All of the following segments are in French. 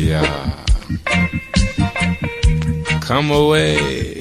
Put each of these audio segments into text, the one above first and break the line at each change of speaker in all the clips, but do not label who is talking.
Yeah. Come away.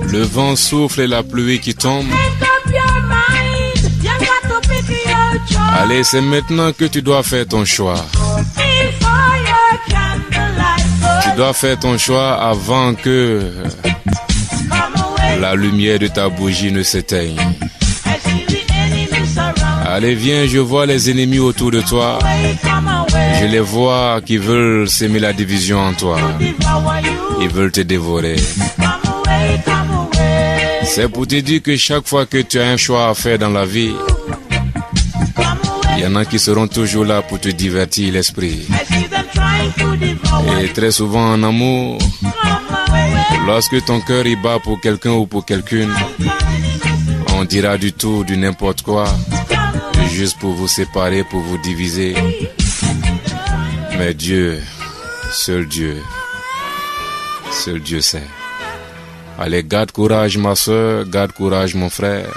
Le vent souffle et la pluie qui tombe. Allez, c'est maintenant que tu dois faire ton choix. Tu dois faire ton choix avant que la lumière de ta bougie ne s'éteigne. Allez, viens, je vois les ennemis autour de toi. Je les vois qui veulent s'aimer la division en toi. Ils veulent te dévorer. C'est pour te dire que chaque fois que tu as un choix à faire dans la vie, il y en a qui seront toujours là pour te divertir l'esprit. Et très souvent en amour, lorsque ton cœur y bat pour quelqu'un ou pour quelqu'une, on dira du tout, du n'importe quoi, juste pour vous séparer, pour vous diviser. Mais Dieu, seul Dieu sait. Allez, garde courage ma soeur, garde courage mon frère.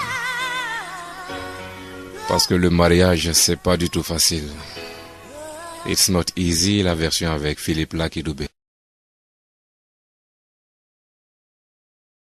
Parce que le mariage, c'est pas du tout facile. It's not easy, la version avec Philippe Lakidoubé.